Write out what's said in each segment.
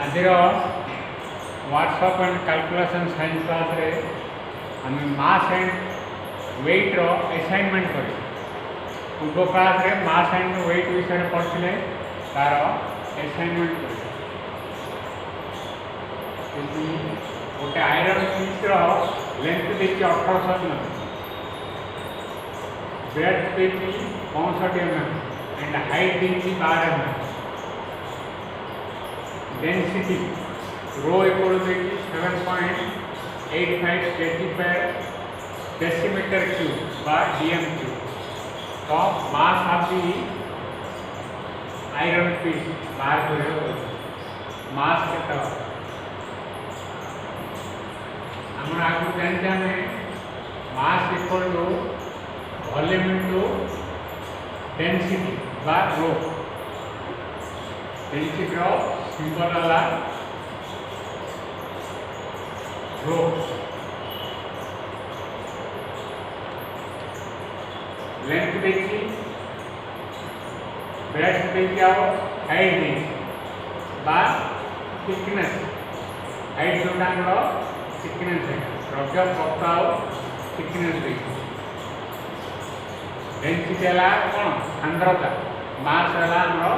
आज WhatsApp and calculation science class रे आम मास एंड वेट रो असाइनमेंट कर पूर्व क्लास रे मास एंड वेट विषय पढ़ते तार असाइनमेंट कर गोटे आयरन पीस लेंथ देखिए 1800 mm ब्रेथ देखिए 65 mm एंड हाइट देखिए 12 mm density rho equal to 7.85 kg per decimeter cube by dm cube. तो mass of the iron piece बाहर करेगा मास कितना हमरा आगु जानते हैं mass equal to volume into density by rho density rho symbol वाला रो लेंथ देखिए ब्रेथ देखिए आओ हाइट देखिए बाय थिकनेस हाइट जोटा हमरो थिकनेस है रब्जा पक्काओ थिकनेस देखिए डेंसिटी वाला कौन सांद्रता मास वाला हमरो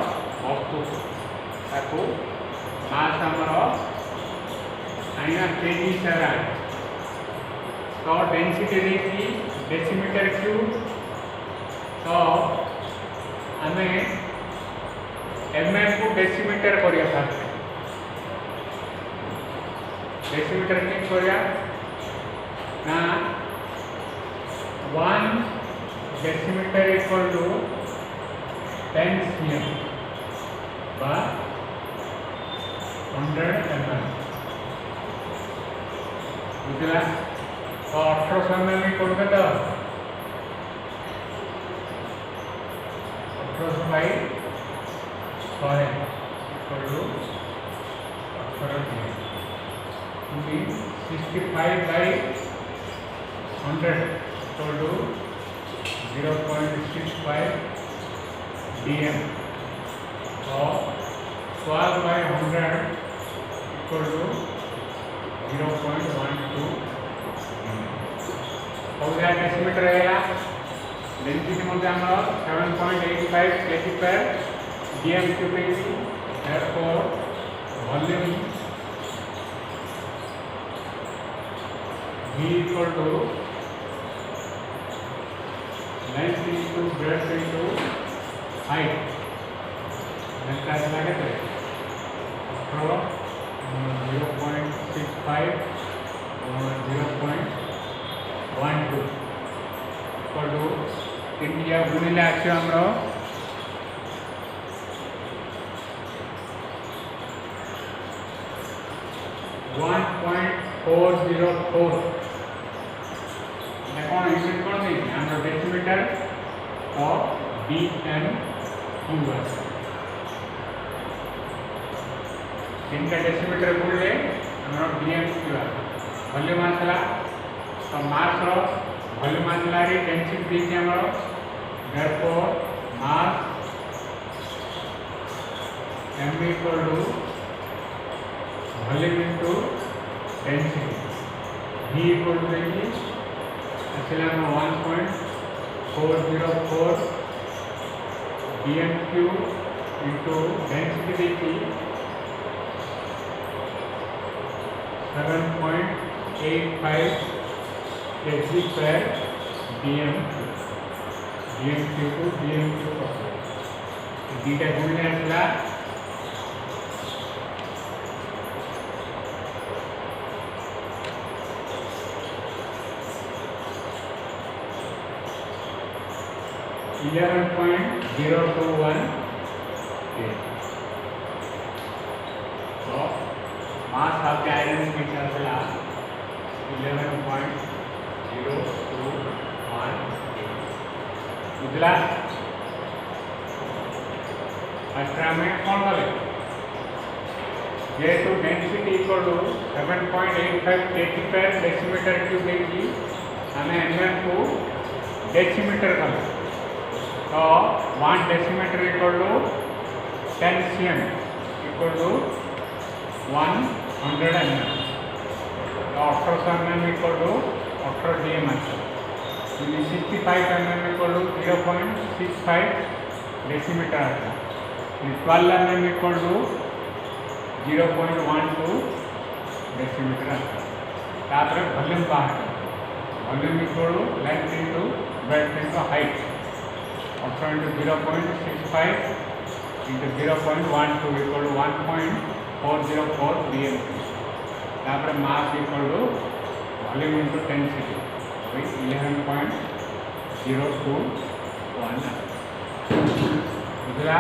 वस्तु ताको मास हमरो आइना केजी सारा तो डेंसिटी देखी डेसीमीटर क्यूब तो आमे एमएम को डेसीमीटर करिया था डेसीमीटर के करिया ना 1 decimetre equal to 10 cm by 100 mm बुझला तो 1800 mm कोड तो 1800 by 100 equal to 65 by 100 equal to 0.65 dm और 12 by 100 इक्वल टू 0.12 हो गया डेसीमीटर रहेगा डेंसिटी मध्य हम 7.85 kg per dm cube therefore volume v equal to length into breadth into height length कैसे लगे थे 0.65 और 0.12 इक्वल टू इंडिया गुणिले आछे हमरो 1.404 कौन यूनिट कौन दी हमरो डेसीमीटर और dm क्यूब इनका डेसीमीटर बोले हमारा dm क्यूब वॉल्यूम आसला तो मास रो वॉल्यूम आसला रे डेंसिटी देखिए हमारा therefore mass m equal to volume into density v equal to देखिए आसला हम 1.404 dm cube into density देखिए 7.85 kg per dm cube dm cube दीटा गुणने आसला 11.021 तो mass of the iron piece आसला 11.021 बुझला अष्टा में कौन बोले जेहेतु density equal to 7.85 kg per decimeter cube देखी हमें mm को डेसीमीटर कर तो 1 decimetre equal to 10 cm equal to 100 mm. तो 1800 mm इक्वल टू 18 dm आता है. 65 mm इक्वल टू 0.65 डेसीमीटर आता है. 12 mm इक्वल टू 0.12 डेसीमीटर आता है. तापर वॉल्यूम बाहर volume equal to length into breadth into height 18 into 0.65 into 0.12 equal to 1.404 dm. तापर mass equal to volume into density 11.021 बुझला.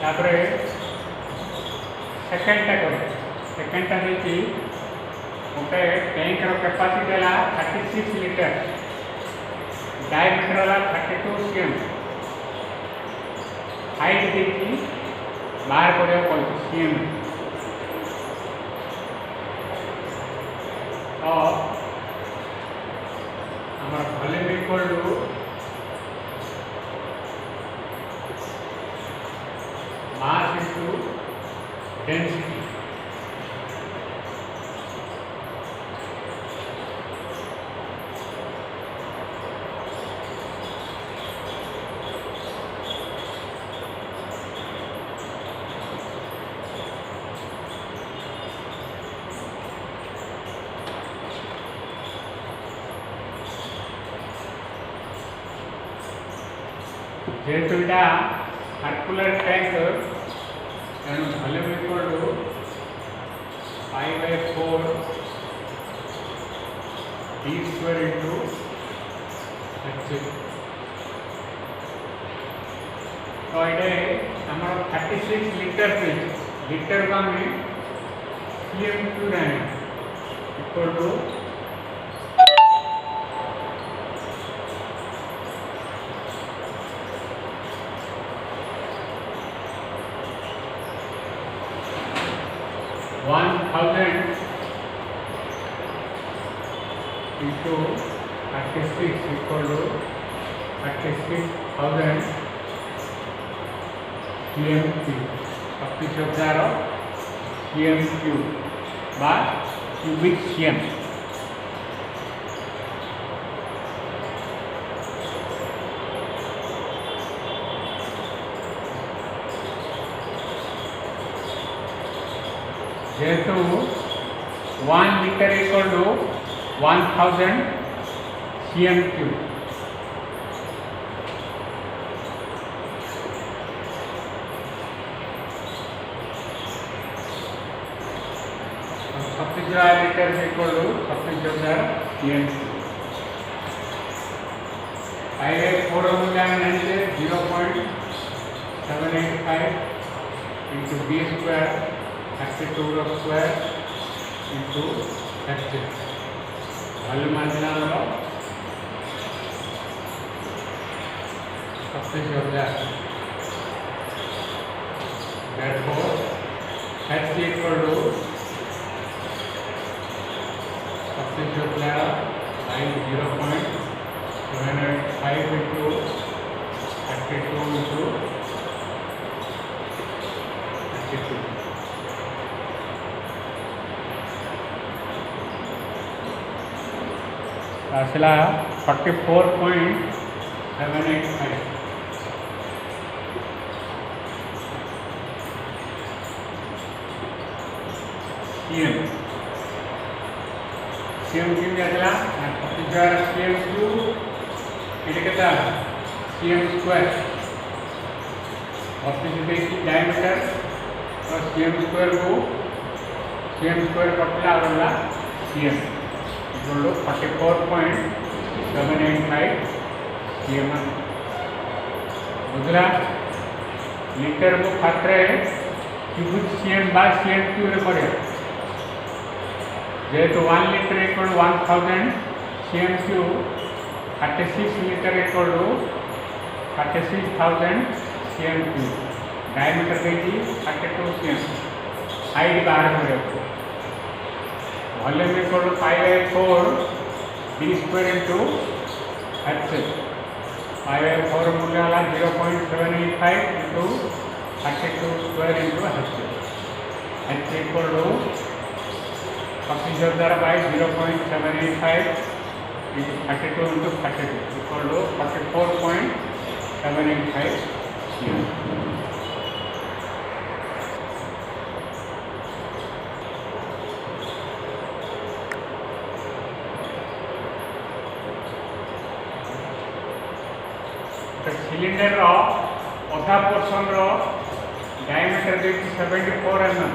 तापर सेकेंडटा कर सेकेंडटा देखी गोटे टैंकर कैपासिटी है 36 लीटर डायमीटर है 32 cm हाइट देखी बाहर पड़ा cm. तो हमारा volume equal to mass into density. जेहेतु यहाँ सर्कुलर टैंक तेणु volume equal to 5/4 d square into h. तो ये आम 36 लीटर लीटर को आम cm³ equal to 1000 into 36 equal to 36,000 cm³ 36,000 cm³ by cubic cm. जेहेतु 1 लीटर इक्वल टू 1000 cm³. तो 36,000 लीटर इक्वल टू 36,000 cm³. 5/4 मूल्यांकन 0.785 into b square 32 square into h. Volume margin 36,000. therefore h equal to 36,000 by 0.785 into 32 into 32. आसला 44.785 cm. cm³ आसला 36,000 cm³ એટલે કેટલા cm² 32 diameter और cm² को cm² पटला वाला cm 44.785 cm. बुझला. लीटर को खातर क्यूबिक cm बाय cm³ पड़े. जेहेतु 1 litre equal 1000 cm³, 36 litre equal 36,000 cm³. Diameter देखिए 32 cm. हाइट बाहर पड़े. Volume equal to 5/4 d square into h. 5/4 मूल्य वाला 0.785 into 32 square into h. H equal to 42 by 0.785 into 32 into 32 equal to 44.785 cm. Cylinder अधा portion diameter देखिए 74 mm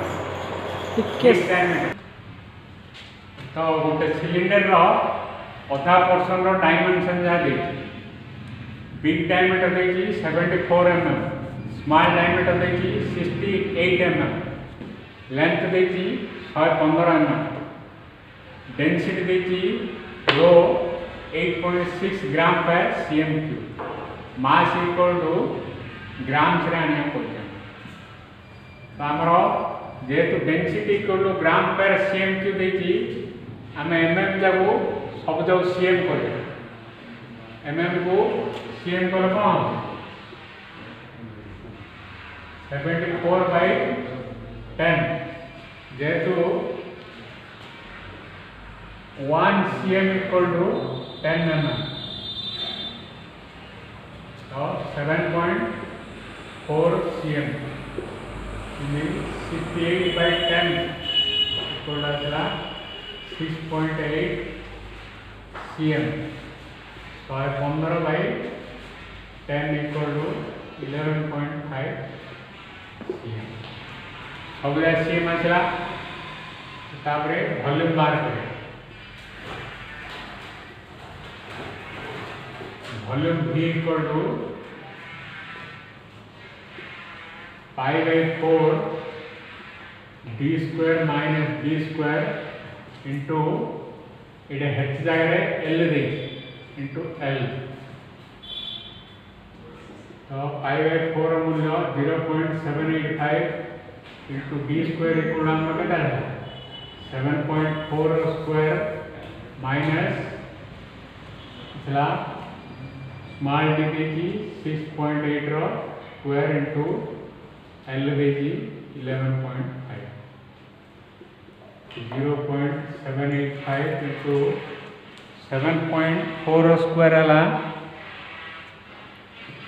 diameter तो गोटे cylinder अधा पोर्सन डायमेंशन जहाँ देखिए बिग डायमीटर देखिए 74 mm स्मॉल डायमीटर देखिए 68 mm लेंथ देखिए 115 mm डेंसिटी देखिए रो 8.6 ग्राम पर cm क्यूब मास इक्वल टू ग्राम्स रे आने को तो आमर जेहेतु डेंसिटी इक्वल टू ग्राम पर cm क्यूब देखी आम mm जाको सब जो cm कर mm को cm कल कौन 74 by 10 जेहेतु 1 cm इक्वल टू 10 mm तो 7.4 cm 68 by 10 equal to 6.8 cm so 15 by 10 equal to 11.5 cm सब cm आसला तापरे वॉल्यूम बार करे volume V equal to pi by 4 d square minus b square into इटे h जगह L दे into L तो pi by 4 मूल्य 0.785 into b square equal to कितना है 7.4 स्क्वायर माइनस इसला स्मॉल डी देखी 6.8 रो स्क्वायर इंटू एल देखी 11.5 0.785 इंटू 7.4 रो square आला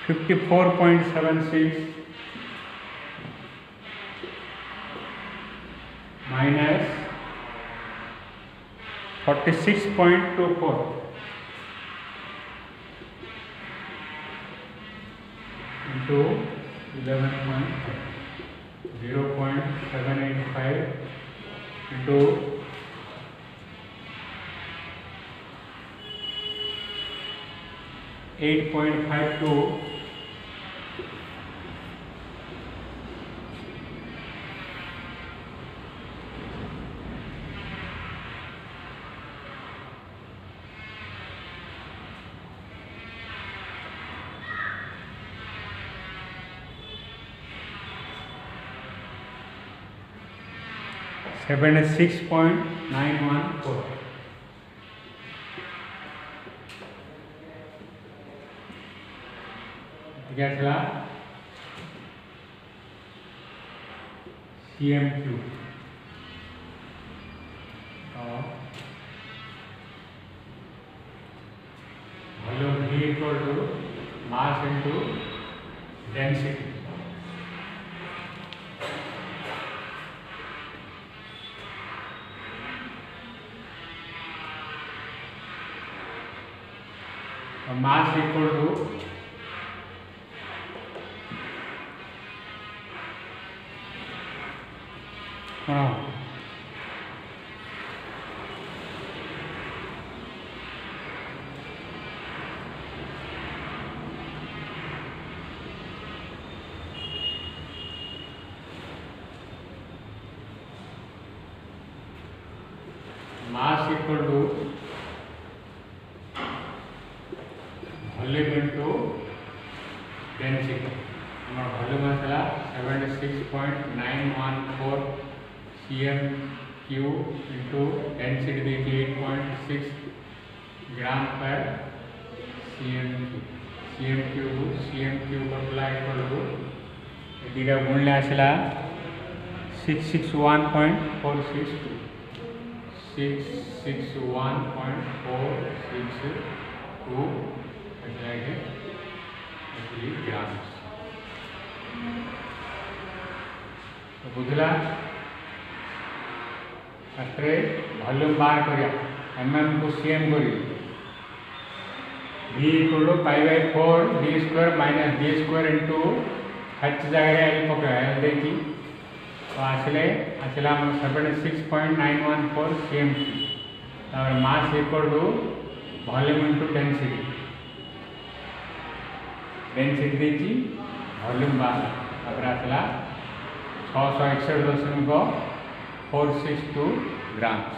54.76 माइनस 46.24 into 11.5 0.785 into 8.52 76.914 क्या cm cube volume V equal to mass into density mass equal to mass equal to volume into density हमारा volume आसला 76.914 cm cube into density देखिए 8.6 ग्राम पर cm cube apply करूँ दीटा गुणले आसला 661.462 661.462 grams. तो बुझला फास्टे वॉल्यूम बाहर करिया एमएम को सीएम करी v equal to pi by 4 d square minus d square into h जगह एल पका एल देखी तो आसला 76.914 cm3 mass equal to volume into density देखी वॉल्यूम बाहर आसला 661.462 ग्राम्स।